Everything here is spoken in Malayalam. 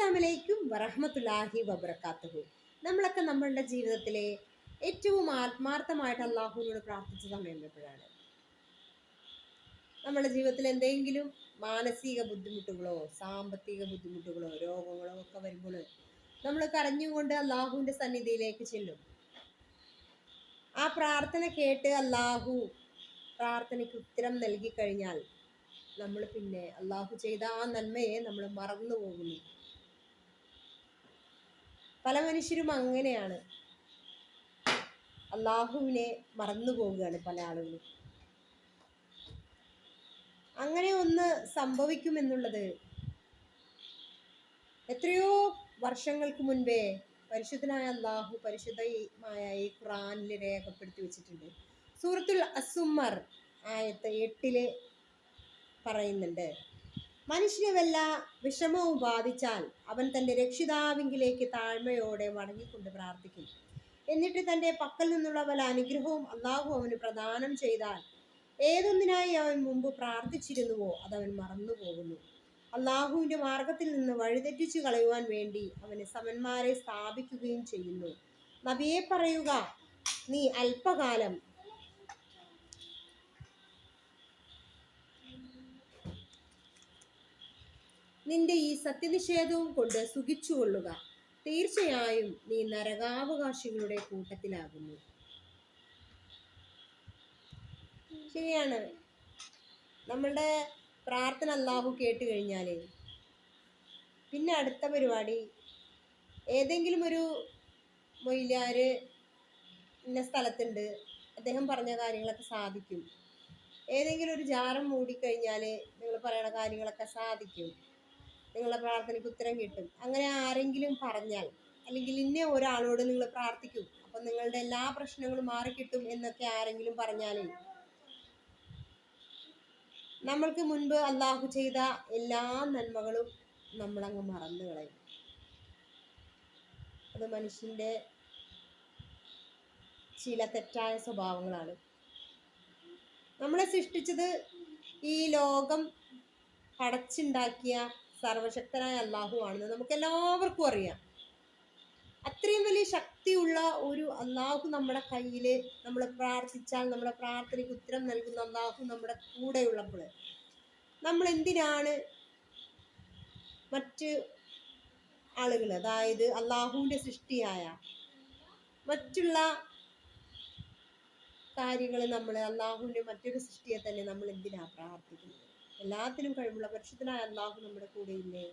അസ്സലാമലൈക്കും വറഹ്മത്തുള്ളാഹി വബറകാതുഹു. നമ്മളൊക്കെ നമ്മളുടെ ജീവിതത്തിലെ ഏറ്റവും ആത്മാർത്ഥമായിട്ട് അള്ളാഹുവിനോട് പ്രാർത്ഥിച്ച സമയം എപ്പോഴാണ്? നമ്മുടെ ജീവിതത്തിൽ എന്തെങ്കിലും മാനസിക ബുദ്ധിമുട്ടുകളോ സാമ്പത്തിക ബുദ്ധിമുട്ടുകളോ രോഗങ്ങളോ ഒക്കെ വരുമ്പോൾ നമ്മൾ കരഞ്ഞുകൊണ്ട് അള്ളാഹുവിന്റെ സന്നിധിയിലേക്ക് ചെല്ലും. ആ പ്രാർത്ഥന കേട്ട് അള്ളാഹു പ്രാർത്ഥനയ്ക്ക് ഉത്തരം നൽകി കഴിഞ്ഞാൽ നമ്മൾ പിന്നെ അള്ളാഹു ചെയ്ത ആ നന്മയെ നമ്മൾ മറന്നു പോകുന്നു. പല മനുഷ്യരും അങ്ങനെയാണ്, അള്ളാഹുവിനെ മറന്നു പോവുകയാണ് പല ആളുകളും. അങ്ങനെ ഒന്ന് സംഭവിക്കുമെന്നുള്ളത് എത്രയോ വർഷങ്ങൾക്ക് മുൻപേ പരിശുദ്ധനായ അള്ളാഹു പരിശുദ്ധമായ ഈ ഖുർആനിൽ രേഖപ്പെടുത്തി വെച്ചിട്ടുണ്ട്. സൂറത്തുൽ അസുമർ ആയത്ത് 8 പറയുന്നുണ്ട്, മനുഷ്യനെ വല്ല വിഷമവും ബാധിച്ചാൽ അവൻ തൻ്റെ രക്ഷിതാവിങ്കിലേക്ക് താഴ്മയോടെ മടങ്ങിക്കൊണ്ട് പ്രാർത്ഥിക്കും. എന്നിട്ട് തൻ്റെ പക്കൽ നിന്നുള്ള വല്ല അനുഗ്രഹവും അള്ളാഹു അവന് പ്രദാനം ചെയ്താൽ ഏതൊന്നിനായി അവൻ മുമ്പ് പ്രാർത്ഥിച്ചിരുന്നുവോ അതവൻ മറന്നു പോകുന്നു. അള്ളാഹുവിൻ്റെ മാർഗത്തിൽ നിന്ന് വഴിതെറ്റിച്ചു കളയുവാൻ വേണ്ടി അവന് സമന്മാരെ സ്ഥാപിക്കുകയും ചെയ്യുന്നു. നബിയെ പറയുക, നീ അല്പകാലം നിന്റെ ഈ സത്യനിഷേധവും കൊണ്ട് സുഖിച്ചുകൊള്ളുക. തീർച്ചയായും നീ നരകാവകാശികളുടെ കൂട്ടത്തിലാകുന്നു. ശരിയാണ്, നമ്മളുടെ പ്രാർത്ഥന അള്ളാഹു കേട്ട് കഴിഞ്ഞാൽ പിന്നെ അടുത്ത പരിപാടി ഏതെങ്കിലും ഒരു മൊയ്ലാര് ഇന്ന സ്ഥലത്തുണ്ട്, അദ്ദേഹം പറഞ്ഞ കാര്യങ്ങളൊക്കെ സാധിക്കും. ഏതെങ്കിലും ഒരു ജാറം മൂടിക്കഴിഞ്ഞാൽ നിങ്ങൾ പറയുന്ന കാര്യങ്ങളൊക്കെ സാധിക്കും, നിങ്ങളുടെ പ്രാർത്ഥനയ്ക്ക് ഉത്തരം കിട്ടും. അങ്ങനെ ആരെങ്കിലും പറഞ്ഞാൽ, അല്ലെങ്കിൽ ഇന്ന ഒരാളോട് നിങ്ങൾ പ്രാർത്ഥിക്കും അപ്പം നിങ്ങളുടെ എല്ലാ പ്രശ്നങ്ങളും മാറിക്കിട്ടും എന്നൊക്കെ ആരെങ്കിലും പറഞ്ഞാൽ നമ്മൾക്ക് മുൻപ് അള്ളാഹു ചെയ്ത എല്ലാ നന്മകളും നമ്മളങ്ങ് മറന്നു കളയും. അത് മനുഷ്യൻ്റെ ചില തെറ്റായ സ്വഭാവങ്ങളാണ്. നമ്മളെ സൃഷ്ടിച്ചത്, ഈ ലോകം പടച്ചുണ്ടാക്കിയ സർവശക്തനായ അള്ളാഹു ആണെന്ന് നമുക്ക് എല്ലാവർക്കും അറിയാം. അത്രയും വലിയ ശക്തിയുള്ള ഒരു അള്ളാഹു നമ്മുടെ കയ്യിൽ നമ്മൾ പ്രാർത്ഥിച്ചാൽ നമ്മുടെ പ്രാർത്ഥനയ്ക്ക് ഉത്തരം നൽകുന്ന അള്ളാഹു നമ്മുടെ കൂടെ ഉള്ളപ്പോൾ നമ്മൾ എന്തിനാണ് മറ്റ് ആളുകൾ, അതായത് അള്ളാഹുവിൻ്റെ സൃഷ്ടിയായ മറ്റുള്ള കാര്യങ്ങൾ, നമ്മൾ അള്ളാഹുവിൻ്റെ മറ്റൊരു സൃഷ്ടിയെ തന്നെ നമ്മൾ എന്തിനാ പ്രാർത്ഥിക്കുന്നത്? എല്ലാത്തിനും കഴിവുള്ള പരിശുദ്ധനായ അള്ളാഹു നമ്മുടെ കൂടെ ഇല്ലേ?